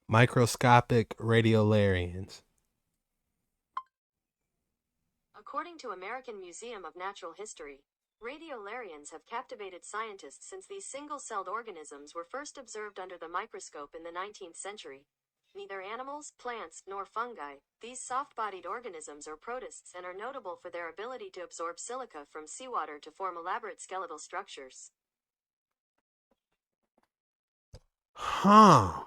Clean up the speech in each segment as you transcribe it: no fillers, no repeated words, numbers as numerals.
Microscopic radiolarians. According to American Museum of Natural History, radiolarians have captivated scientists since these single-celled organisms were first observed under the microscope in the 19th century. Neither animals, plants, nor fungi, these soft-bodied organisms are protists and are notable for their ability to absorb silica from seawater to form elaborate skeletal structures. Huh.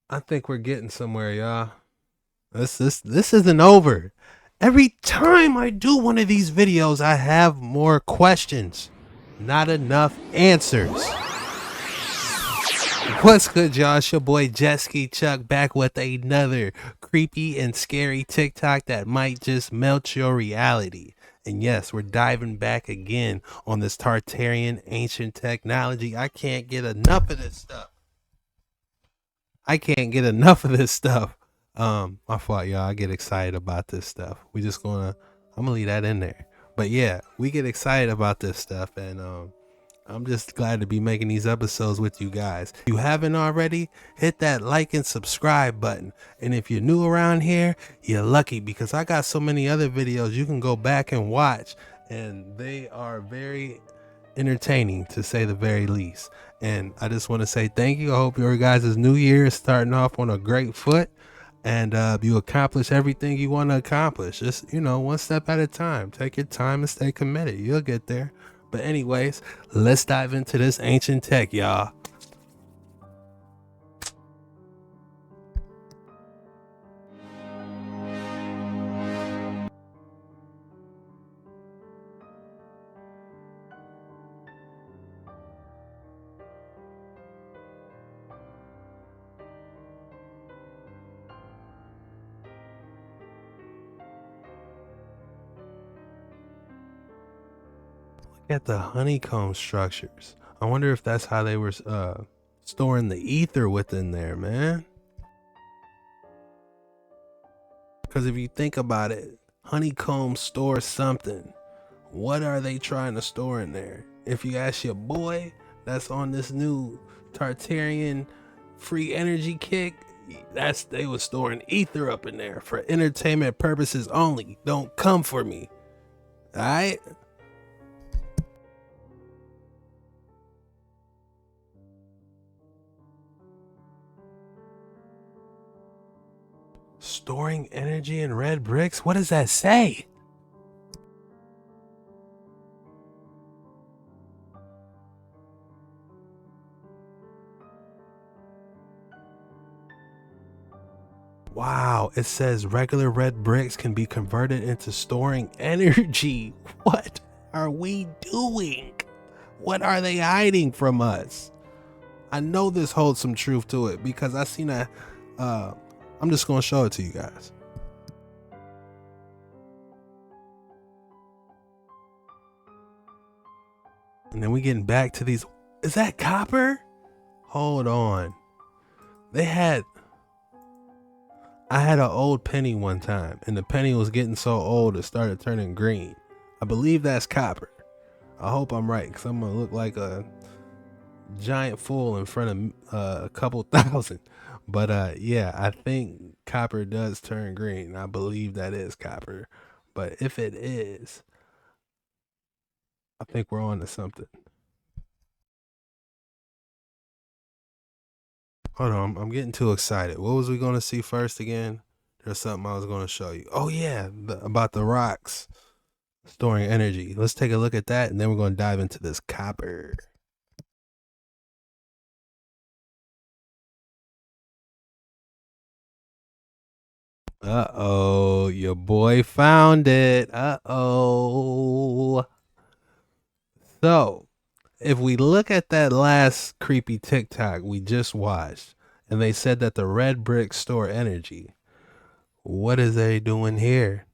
I think we're getting somewhere, y'all. This isn't over. Every time I do one of these videos, I have more questions. Not enough answers. What's good, y'all? It's your boy Jetski Chuck back with another creepy and scary TikTok that might just melt your reality. And yes, we're diving back again on this Tartarian ancient technology. I can't get enough of this stuff. My fault, y'all. I get excited about this stuff. I'm gonna leave that in there. But yeah, we get excited about this stuff, and I'm just glad to be making these episodes with you guys. If you haven't already, hit that like and subscribe button. And if you're new around here, you're lucky because I got so many other videos you can go back and watch, and they are very entertaining to say the very least. And I just want to say thank you. I hope your guys' new year is starting off on a great foot, and you accomplish everything you want to accomplish. Just, one step at a time. Take your time and stay committed. You'll get there. But anyways, let's dive into this ancient tech, y'all. Look at the honeycomb structures. I wonder if that's how they were storing the ether within there, man. Because if you think about it, honeycomb stores something. What are they trying to store in there? If you ask your boy that's on this new Tartarian free energy kick, they was storing ether up in there for entertainment purposes only. Don't come for me. Alright? Storing energy in red bricks? What does that say? Wow, it says regular red bricks can be converted into storing energy. What are we doing? What are they hiding from us? I know this holds some truth to it because I seen a I'm just gonna show it to you guys. And then we getting back to these. Is that copper? Hold on. I had an old penny one time, and the penny was getting so old it started turning green. I believe that's copper. I hope I'm right, because I'm gonna look like a giant fool in front of a couple thousand. But yeah, I think copper does turn green. I believe that is copper. But if it is, I think we're on to something. Hold on, I'm getting too excited. What was we going to see first again? There's something I was going to show you. Oh yeah, about the rocks storing energy. Let's take a look at that, and then we're going to dive into this copper. Uh-oh, your boy found it. Uh-oh. So, if we look at that last creepy TikTok we just watched, and they said that the red bricks store energy, what is they doing here?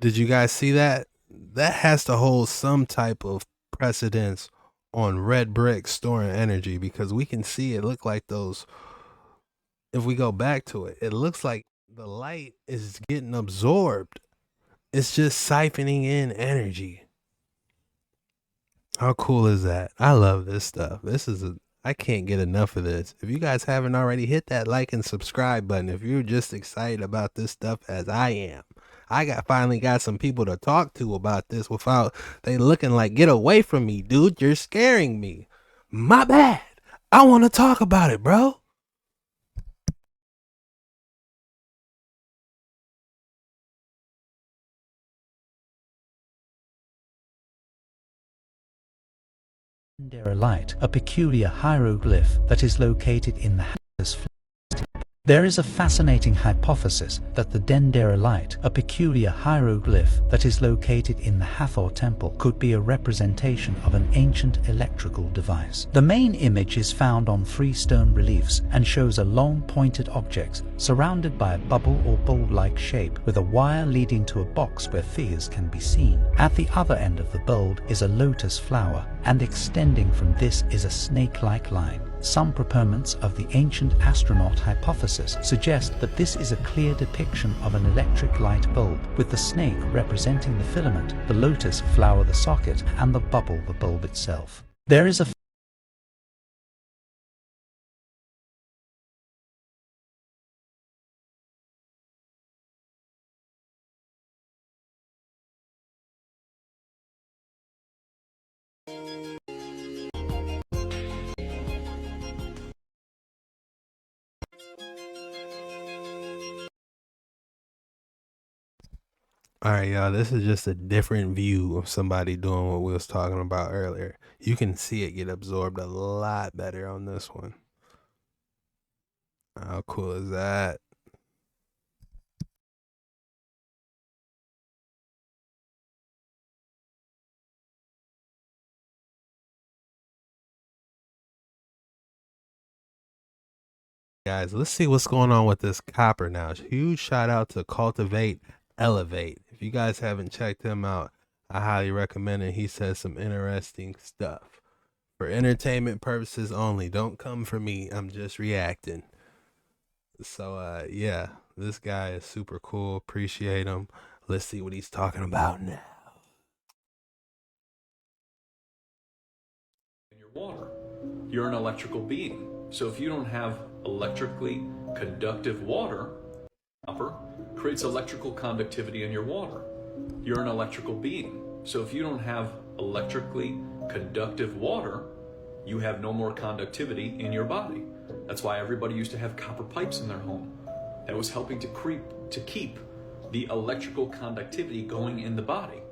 Did you guys see that? That has to hold some type of precedence on red bricks storing energy, because we can see it look like those. If we go back to it, it looks like the light is getting absorbed. It's just siphoning in energy. How cool is that? I love this stuff. I can't get enough of this. If you guys haven't already, hit that like and subscribe button. If you're just excited about this stuff as I am. Finally got some people to talk to about this without they looking like, get away from me, dude. You're scaring me. My bad. I want to talk about it, bro. Denderolite, a peculiar hieroglyph that is located in the Hathor's Flat. There is a fascinating hypothesis that the Denderolite, a peculiar hieroglyph that is located in the Hathor Temple, could be a representation of an ancient electrical device. The main image is found on freestone reliefs and shows a long pointed object surrounded by a bubble or bulb-like shape with a wire leading to a box where figures can be seen. At the other end of the bulb is a lotus flower, and extending from this is a snake-like line. Some proponents of the ancient astronaut hypothesis suggest that this is a clear depiction of an electric light bulb, with the snake representing the filament, the lotus flower the socket, and the bubble the bulb itself. There is a All right, y'all. This is just a different view of somebody doing what we was talking about earlier. You can see it get absorbed a lot better on this one. How cool is that? Guys, let's see what's going on with this copper now. Huge shout out to Cultivate Elevate. If you guys haven't checked him out, I highly recommend it. He says some interesting stuff for entertainment purposes only. Don't come for me. I'm just reacting. So yeah, this guy is super cool. Appreciate him. Let's see what he's talking about now. In your water, you're an electrical being. So if you don't have electrically conductive water, copper creates electrical conductivity in your water. You're an electrical being. So if you don't have electrically conductive water, you have no more conductivity in your body. That's why everybody used to have copper pipes in their home. That was helping to keep the electrical conductivity going in the body.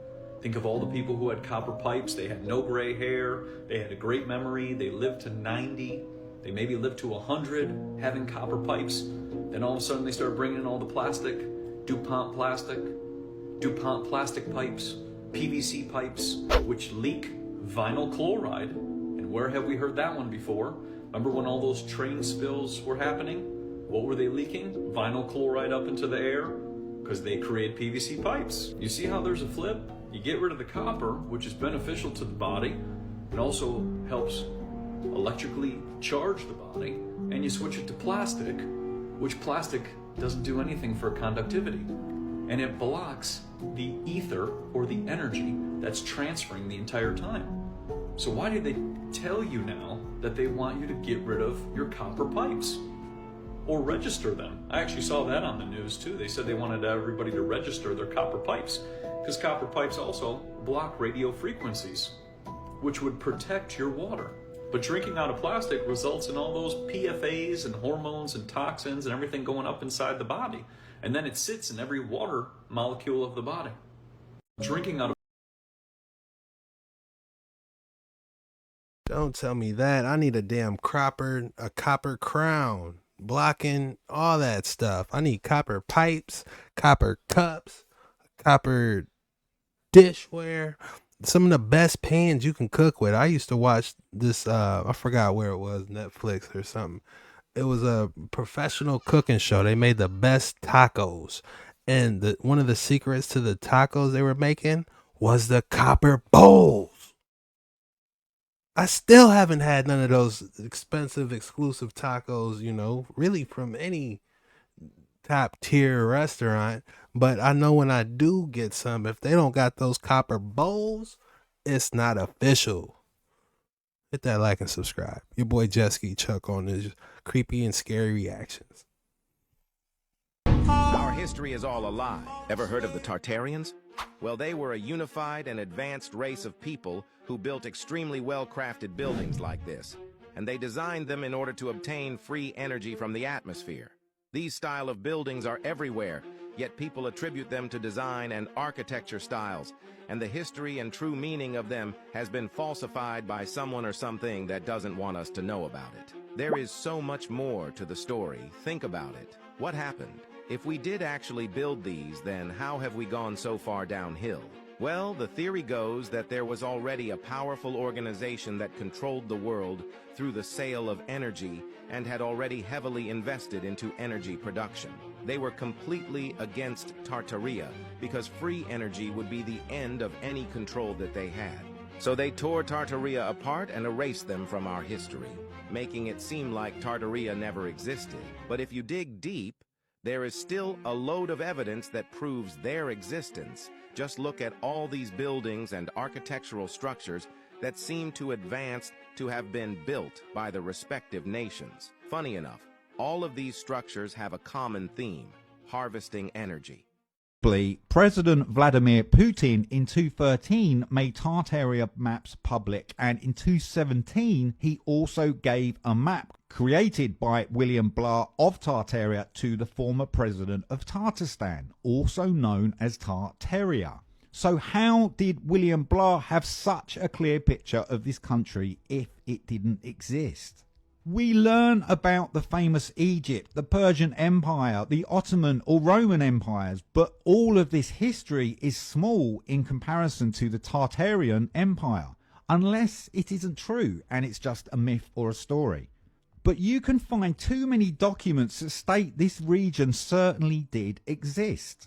Think of all the people who had copper pipes. They had no gray hair. They had a great memory. They lived to 90. They maybe lived to 100 having copper pipes. Then all of a sudden they started bringing in all the plastic, DuPont plastic pipes, PVC pipes, which leak vinyl chloride. And where have we heard that one before? Remember when all those train spills were happening? What were they leaking? Vinyl chloride up into the air? Because they create PVC pipes. You see how there's a flip? You get rid of the copper, which is beneficial to the body. It also helps electrically charge the body, and you switch it to plastic, which plastic doesn't do anything for conductivity, and it blocks the ether or the energy that's transferring the entire time. So why did they tell you now that they want you to get rid of your copper pipes or register them? I actually saw that on the news too. They said they wanted everybody to register their copper pipes because copper pipes also block radio frequencies, which would protect your water. But drinking out of plastic results in all those PFAs and hormones and toxins and everything going up inside the body. And then it sits in every water molecule of the body. Drinking out of... Don't tell me that. I need a damn copper crown blocking all that stuff. I need copper pipes, copper cups, copper dishware. Some of the best pans you can cook with. I used to watch this, I forgot where it was, Netflix or something. It was a professional cooking show. They made the best tacos. And one of the secrets to the tacos they were making was the copper bowls. I still haven't had none of those expensive, exclusive tacos, you know, really from any top tier restaurant. But I know when I do get some, if they don't got those copper bowls, it's not official. Hit that like and subscribe. Your boy Jesky Chuck on his creepy and scary reactions. Our history is all a lie. Ever heard of the Tartarians? Well, they were a unified and advanced race of people who built extremely well-crafted buildings like this, and they designed them in order to obtain free energy from the atmosphere. These style of buildings are everywhere, yet people attribute them to design and architecture styles, and the history and true meaning of them has been falsified by someone or something that doesn't want us to know about it. There is so much more to the story. Think about it. What happened? If we did actually build these, then how have we gone so far downhill? Well, the theory goes that there was already a powerful organization that controlled the world through the sale of energy and had already heavily invested into energy production. They were completely against Tartaria because free energy would be the end of any control that they had. So they tore Tartaria apart and erased them from our history, making it seem like Tartaria never existed. But if you dig deep, there is still a load of evidence that proves their existence. Just look at all these buildings and architectural structures that seem to advance to have been built by the respective nations. Funny enough, all of these structures have a common theme: harvesting energy. President Vladimir Putin in 2013 made Tartaria maps public, and in 2017 he also gave a map created by William Blah of Tartaria to the former president of Tatarstan, also known as Tartaria. So how did William Blah have such a clear picture of this country if it didn't exist? We learn about the famous Egypt, the Persian Empire, the Ottoman or Roman empires, but all of this history is small in comparison to the Tartarian Empire, unless it isn't true and it's just a myth or a story. But you can find too many documents that state this region certainly did exist.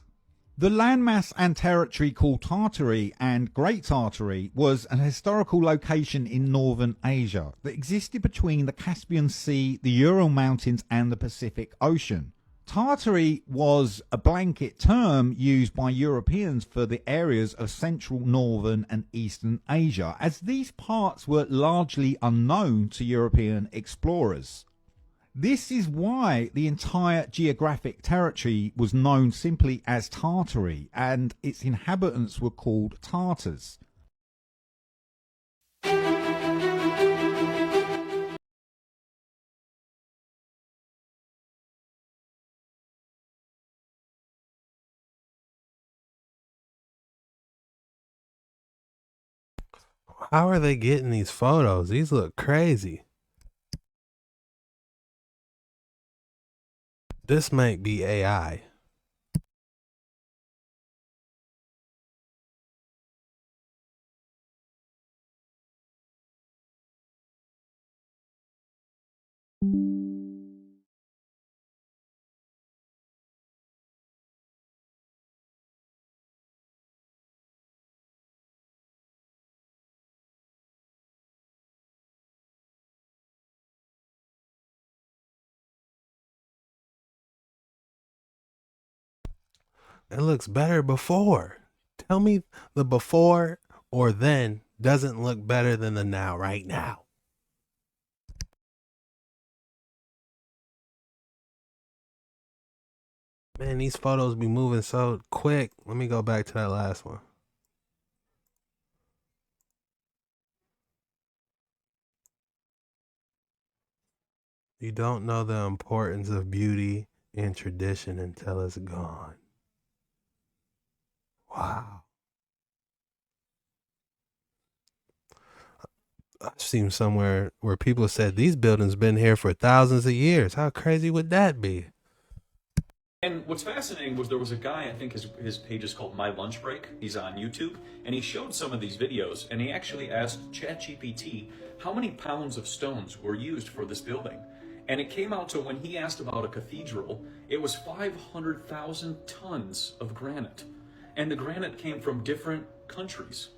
The landmass and territory called Tartary and Great Tartary was an historical location in northern Asia that existed between the Caspian Sea, the Ural Mountains and the Pacific Ocean. Tartary was a blanket term used by Europeans for the areas of central, northern and eastern Asia, as these parts were largely unknown to European explorers. This is why the entire geographic territory was known simply as Tartary, and its inhabitants were called Tartars. How are they getting these photos? These look crazy. This might be AI. It looks better before. Tell me the before or then doesn't look better than the now right now. Man, these photos be moving so quick. Let me go back to that last one. You don't know the importance of beauty and tradition until it's gone. Wow. I've seen somewhere where people said these buildings been here for thousands of years. How crazy would that be? And what's fascinating was there was a guy, I think his page is called My Lunch Break. He's on YouTube, and he showed some of these videos, and he actually asked ChatGPT how many pounds of stones were used for this building. And it came out to, when he asked about a cathedral, it was 500,000 tons of granite. And the granite came from different countries.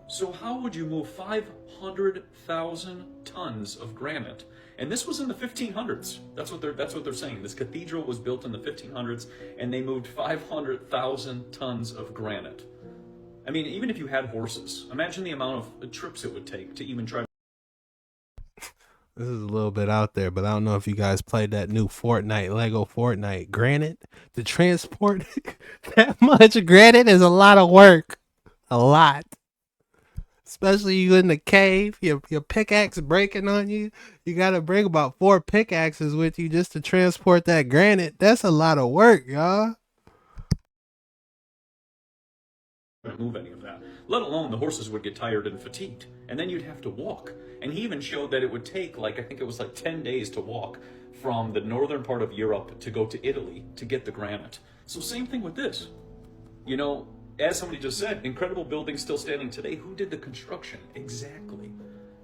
So how would you move 500,000 tons of granite? And this was in the 1500s. That's what they're saying. This cathedral was built in the 1500s, and they moved 500,000 tons of granite. I mean, even if you had horses, imagine the amount of trips it would take to even try. This is a little bit out there, but I don't know if you guys played that new Fortnite, Lego Fortnite. Granite, to transport that much granite is a lot of work. A lot. Especially you in the cave, your pickaxe breaking on you. You got to bring about 4 pickaxes with you just to transport that granite. That's a lot of work, y'all. Move any of that, let alone the horses would get tired and fatigued, and then you'd have to walk. And he even showed that it would take, like, I think it was like 10 days to walk from the northern part of Europe to go to Italy to get the granite. So same thing with this. You know, as somebody just said, incredible buildings still standing today. Who did the construction? Exactly.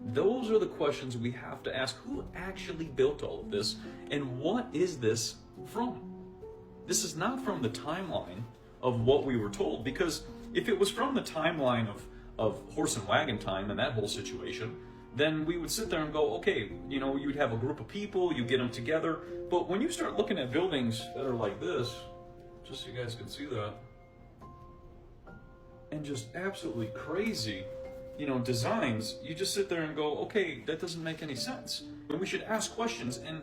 Those are the questions we have to ask. Who actually built all of this, and what is this from? This is not from the timeline of what we were told, because if it was from the timeline of horse and wagon time and that whole situation, then we would sit there and go, okay, you know, you'd have a group of people, you get them together. But when you start looking at buildings that are like this, just so you guys can see that, and just absolutely crazy, you know, designs, you just sit there and go, okay, that doesn't make any sense. And we should ask questions. And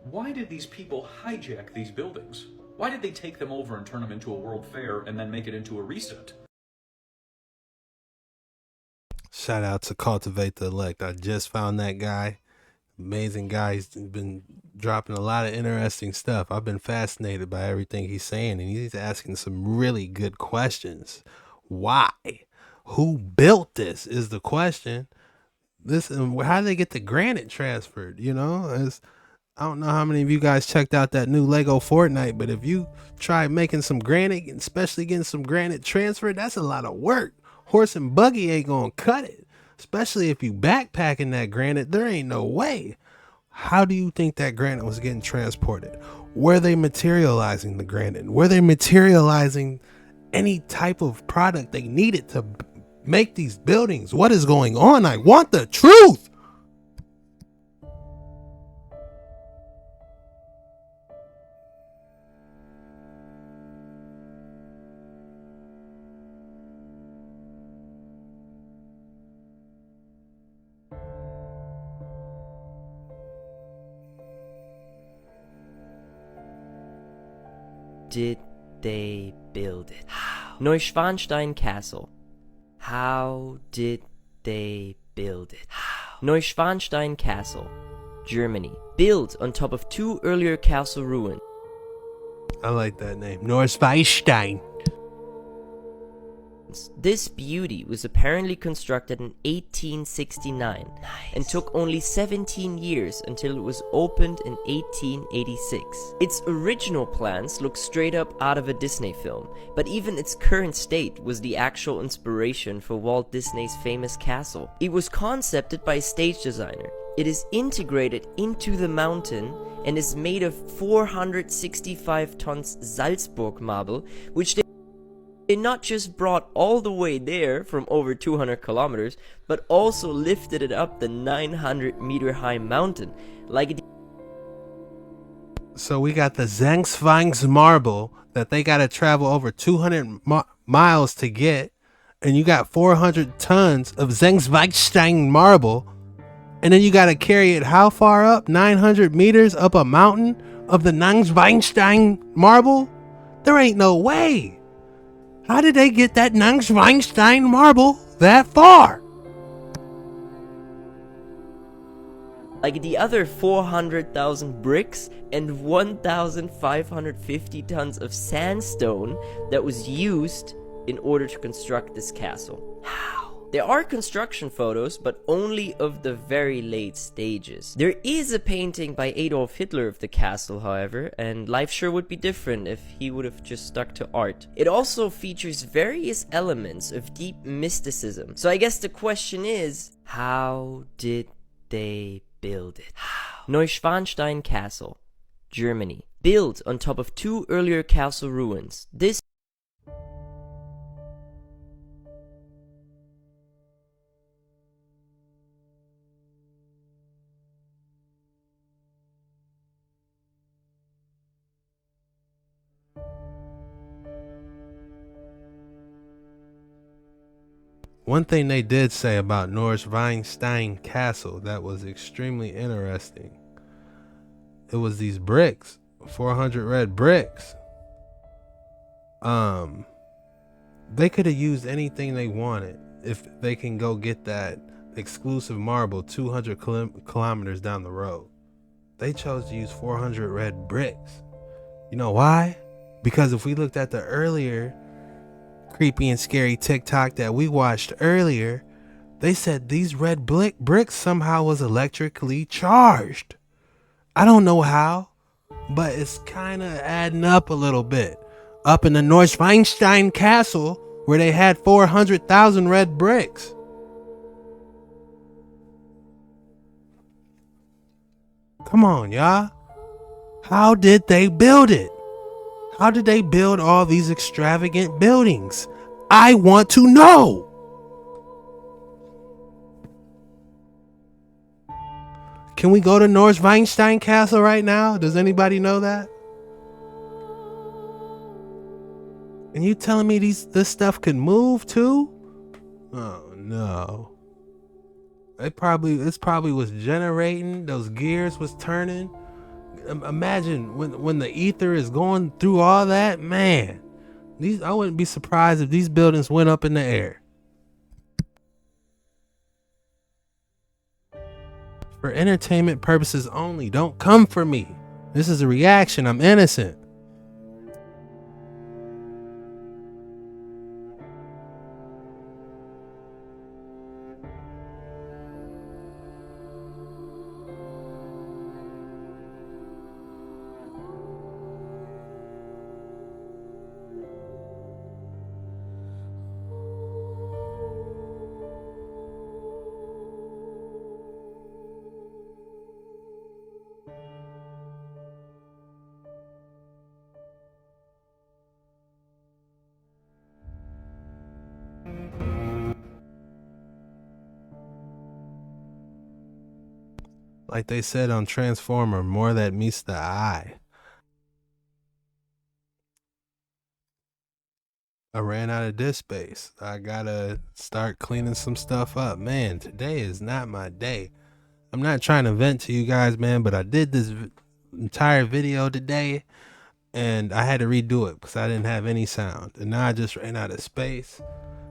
why did these people hijack these buildings? Why did they take them over and turn them into a world fair and then make it into a reset? Shout out to Cultivate the Elect. I just found that guy. Amazing guy. He's been dropping a lot of interesting stuff. I've been fascinated by everything he's saying, and he's asking some really good questions. Why? Who built this is the question. Listen, how did they get the granite transferred? You know, I don't know how many of you guys checked out that new Lego Fortnite, but if you try making some granite, especially getting some granite transferred, that's a lot of work. Horse and buggy ain't gonna cut it, especially if you backpacking that granite. There ain't no way. How do you think that granite was getting transported? Were they materializing the granite? Were they materializing any type of product they needed to make these buildings? What is going on? I want the truth. Did they build it? How? Neuschwanstein Castle. How did they build it? How? Neuschwanstein Castle, Germany. Built on top of 2 earlier castle ruins. I like that name. Neuschwanstein. This beauty was apparently constructed in 1869 and took only 17 years until it was opened in 1886. Its original plans look straight up out of a Disney film, but even its current state was the actual inspiration for Walt Disney's famous castle. It was concepted by a stage designer. It is integrated into the mountain and is made of 465 tons Salzburg marble, which they not just brought all the way there from over 200 kilometers, but also lifted it up the 900-meter high mountain. So we got the Zengzwangs marble that they got to travel over 200 miles to get, and you got 400 tons of Zengzwangstein marble, and then you got to carry it how far up? 900 meters up a mountain of the Zengzwangstein marble? There ain't no way. How did they get that Neuschwanstein marble that far? Like the other 400,000 bricks and 1,550 tons of sandstone that was used in order to construct this castle. How? There are construction photos, but only of the very late stages. There is a painting by Adolf Hitler of the castle, however, and life sure would be different if he would have just stuck to art. It also features various elements of deep mysticism. So I guess the question is, how did they build it? How? Neuschwanstein Castle, Germany. Built on top of two earlier castle ruins, this One thing they did say about Neuschwanstein Castle that was extremely interesting. It was these bricks, 400 red bricks. They could have used anything they wanted if they can go get that exclusive marble 200 kilometers down the road. They chose to use 400 red bricks. You know why? Because if we looked at the earlier creepy and scary TikTok that we watched earlier, they said these red bricks somehow was electrically charged. I don't know how, but it's kind of adding up a little bit. Up in the Neuschwanstein Castle, where they had 400,000 red bricks. Come on, y'all. How did they build it? How did they build all these extravagant buildings? I want to know. Can we go to Neuschwanstein Castle right now? Does anybody know that? And you telling me this stuff could move too? Oh no. This probably was generating, those gears was turning. Imagine when the ether is going through all that, man. I wouldn't be surprised if these buildings went up in the air. For entertainment purposes only. Don't come for me. This is a reaction. I'm innocent. Like they said on Transformer, more that meets the eye. I ran out of disk space. I gotta start cleaning some stuff up. Man, today is not my day. I'm not trying to vent to you guys, man, but I did this entire video today and I had to redo it because I didn't have any sound. And now I just ran out of space.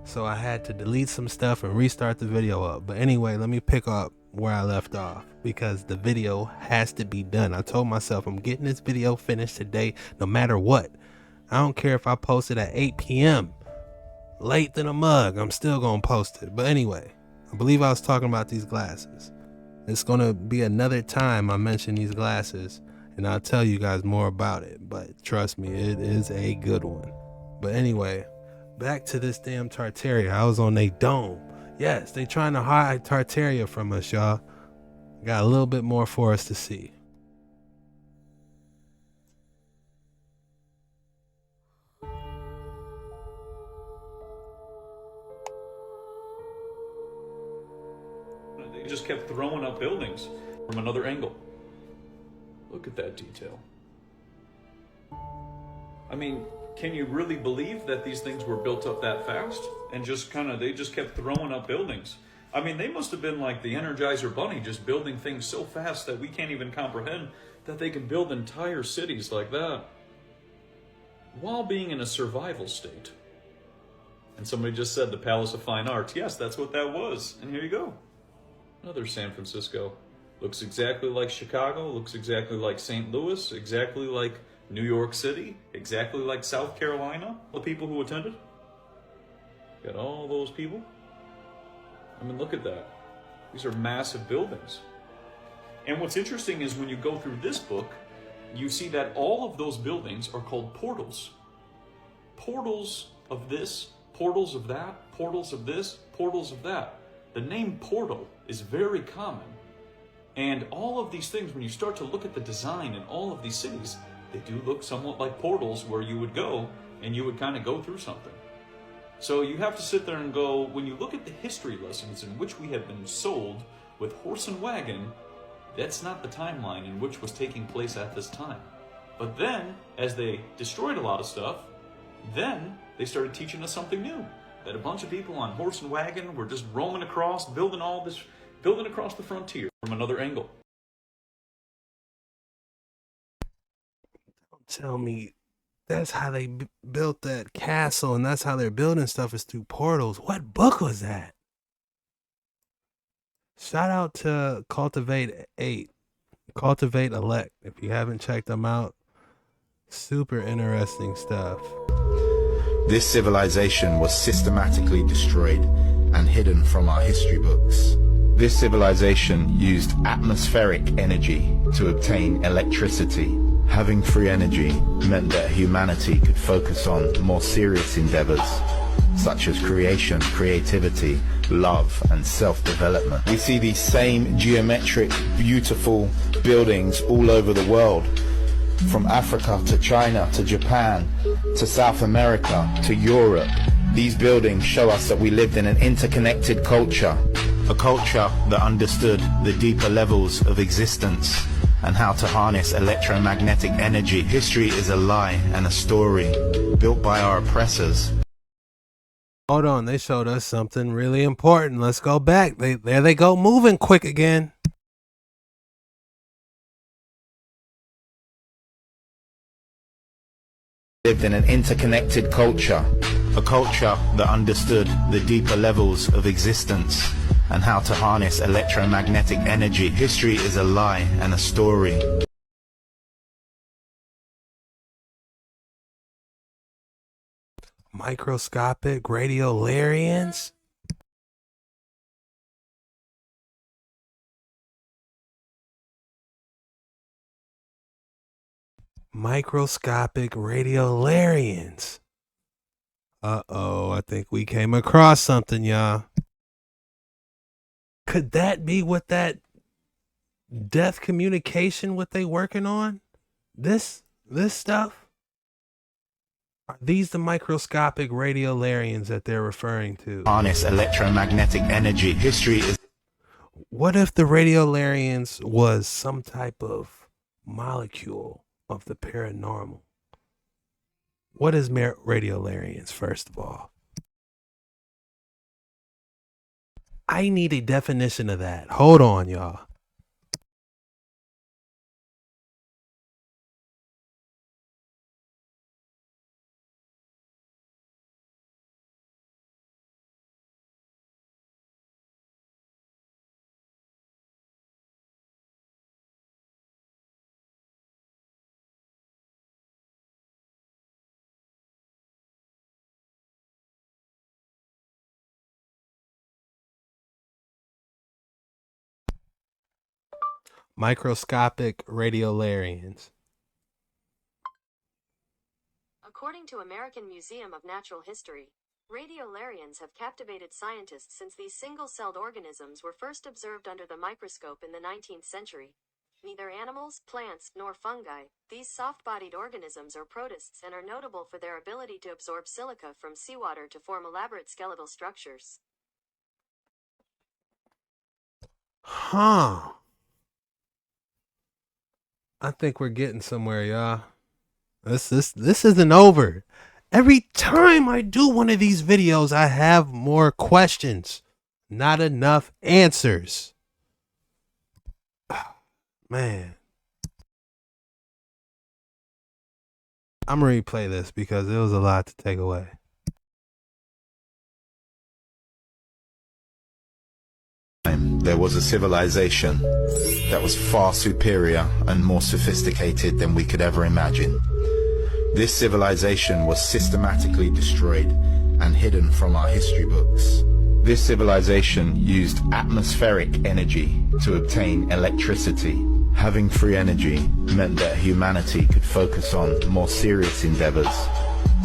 So I had to delete some stuff and restart the video up. But anyway, let me pick up where I left off because the video has to be done. I told myself I'm getting this video finished today no matter what. I don't care if I post it at 8 p.m. late than a mug, I'm still gonna post it. But anyway, I believe I was talking about these glasses. It's gonna be another time I mention these glasses and I'll tell you guys more about it, but trust me, it is a good one. But anyway, back to this damn Tartaria. I was on a dome. Yes, they trying to hide Tartaria from us, y'all. Got a little bit more for us to see. They just kept throwing up buildings from another angle. Look at that detail. I mean, can you really believe that these things were built up that fast? And they just kept throwing up buildings. I mean, they must have been like the Energizer Bunny, just building things so fast that we can't even comprehend that they can build entire cities like that while being in a survival state. And somebody just said the Palace of Fine Arts. Yes, that's what that was. And here you go. Another San Francisco. Looks exactly like Chicago, looks exactly like St. Louis, exactly like New York City, exactly like South Carolina, the people who attended. Got all those people. I mean, look at that. These are massive buildings. And what's interesting is when you go through this book, you see that all of those buildings are called portals. Portals of this, portals of that, portals of this, portals of that. The name portal is very common. And all of these things, when you start to look at the design in all of these cities, they do look somewhat like portals where you would go and you would kind of go through something. So you have to sit there and go, when you look at the history lessons in which we have been sold with horse and wagon, that's not the timeline in which was taking place at this time. But then, as they destroyed a lot of stuff, then they started teaching us something new. That a bunch of people on horse and wagon were just roaming across, building across the frontier from another angle. Don't tell me that's how they built that castle and that's how they're building stuff is through portals. What book was that? Shout out to Cultivate 8, Cultivate Elect. If you haven't checked them out, super interesting stuff. This civilization was systematically destroyed and hidden from our history books. This civilization used atmospheric energy to obtain electricity. Having free energy meant that humanity could focus on more serious endeavors, such as creation, creativity, love, and self-development. We see these same geometric, beautiful buildings all over the world, from Africa to China to Japan to South America to Europe. These buildings show us that we lived in an interconnected culture, a culture that understood the deeper levels of existence and how to harness electromagnetic energy. History is a lie and a story built by our oppressors. Hold on, they showed us something really important. Let's go back. There they go, moving quick again. Lived in an interconnected culture, a culture that understood the deeper levels of existence and how to harness electromagnetic energy. History is a lie and a story. Microscopic radiolarians? Microscopic radiolarians. Uh-oh, I think we came across something, y'all. Could that be what that death communication, what they working on? This stuff? Are these the microscopic radiolarians that they're referring to? Harness electromagnetic energy. History is... What if the radiolarians was some type of molecule of the paranormal? What is radiolarians, first of all? I need a definition of that. Hold on, y'all. Microscopic radiolarians. According to American Museum of Natural History, radiolarians have captivated scientists since these single-celled organisms were first observed under the microscope in the 19th century. Neither animals, plants, nor fungi, these soft-bodied organisms are protists and are notable for their ability to absorb silica from seawater to form elaborate skeletal structures. Huh. I think we're getting somewhere, y'all. This isn't over. Every time I do one of these videos, I have more questions, not enough answers. Man. I'm going to replay this because it was a lot to take away. There was a civilization that was far superior and more sophisticated than we could ever imagine. This civilization was systematically destroyed and hidden from our history books. This civilization used atmospheric energy to obtain electricity. Having free energy meant that humanity could focus on more serious endeavors,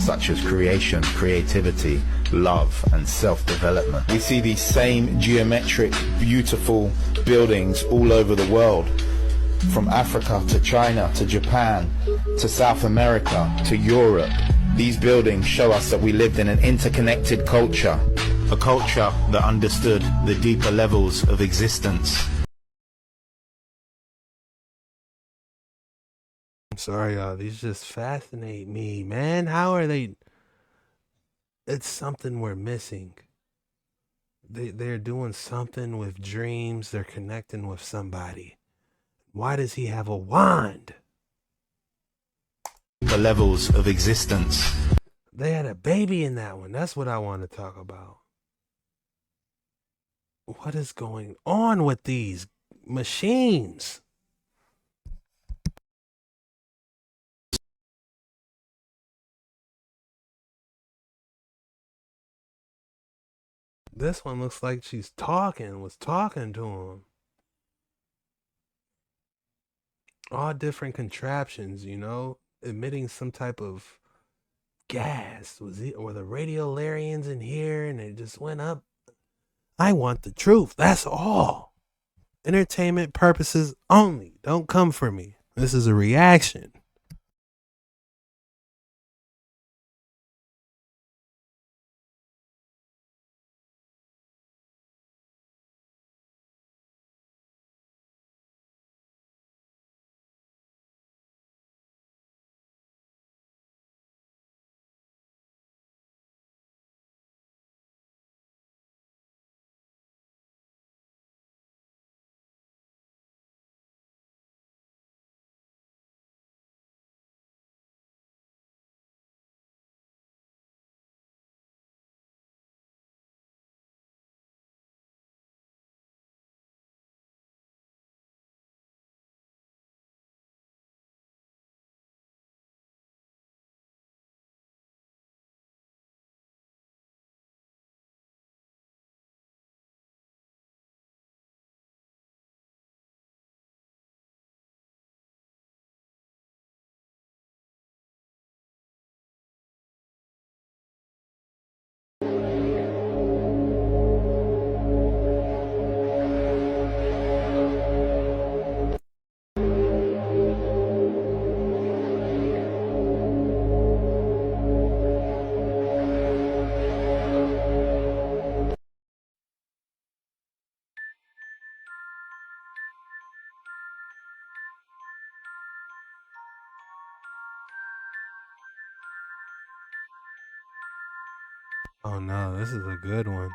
such as creation, creativity, love, and self-development. We see these same geometric, beautiful buildings all over the world, from Africa to China to Japan to South America to Europe. These buildings show us that we lived in an interconnected culture, a culture that understood the deeper levels of existence. I'm sorry, y'all. These just fascinate me, man. How are they? It's something we're missing. They're doing something with dreams. They're connecting with somebody. Why does he have a wand? The levels of existence. They had a baby in that one. That's what I want to talk about. What is going on with these machines? This one looks like was talking to him. All different contraptions, you know, emitting some type of gas. Were the radiolarians in here and it just went up? I want the truth. That's all. Entertainment purposes only. Don't come for me. This is a reaction. Oh no, this is a good one.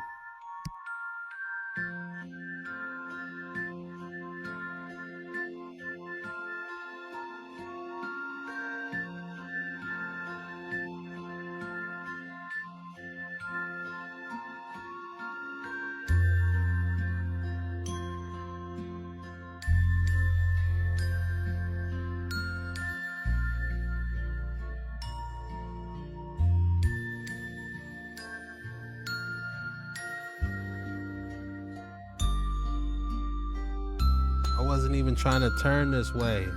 I wasn't even trying to turn this way.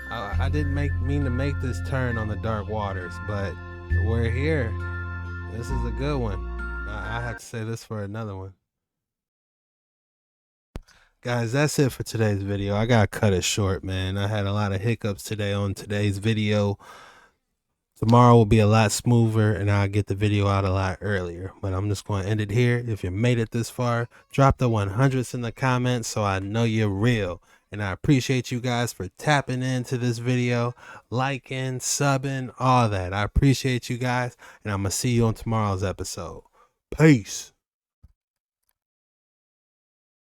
I didn't mean to make this turn on the dark waters, but we're here. This is a good one. I have to say this for another one. Guys, that's it for today's video. I gotta cut it short, man. I had a lot of hiccups today on today's video. Tomorrow will be a lot smoother and I'll get the video out a lot earlier. But I'm just going to end it here. If you made it this far, drop the 100s in the comments so I know you're real. And I appreciate you guys for tapping into this video, liking, subbing, all that. I appreciate you guys. And I'm going to see you on tomorrow's episode. Peace.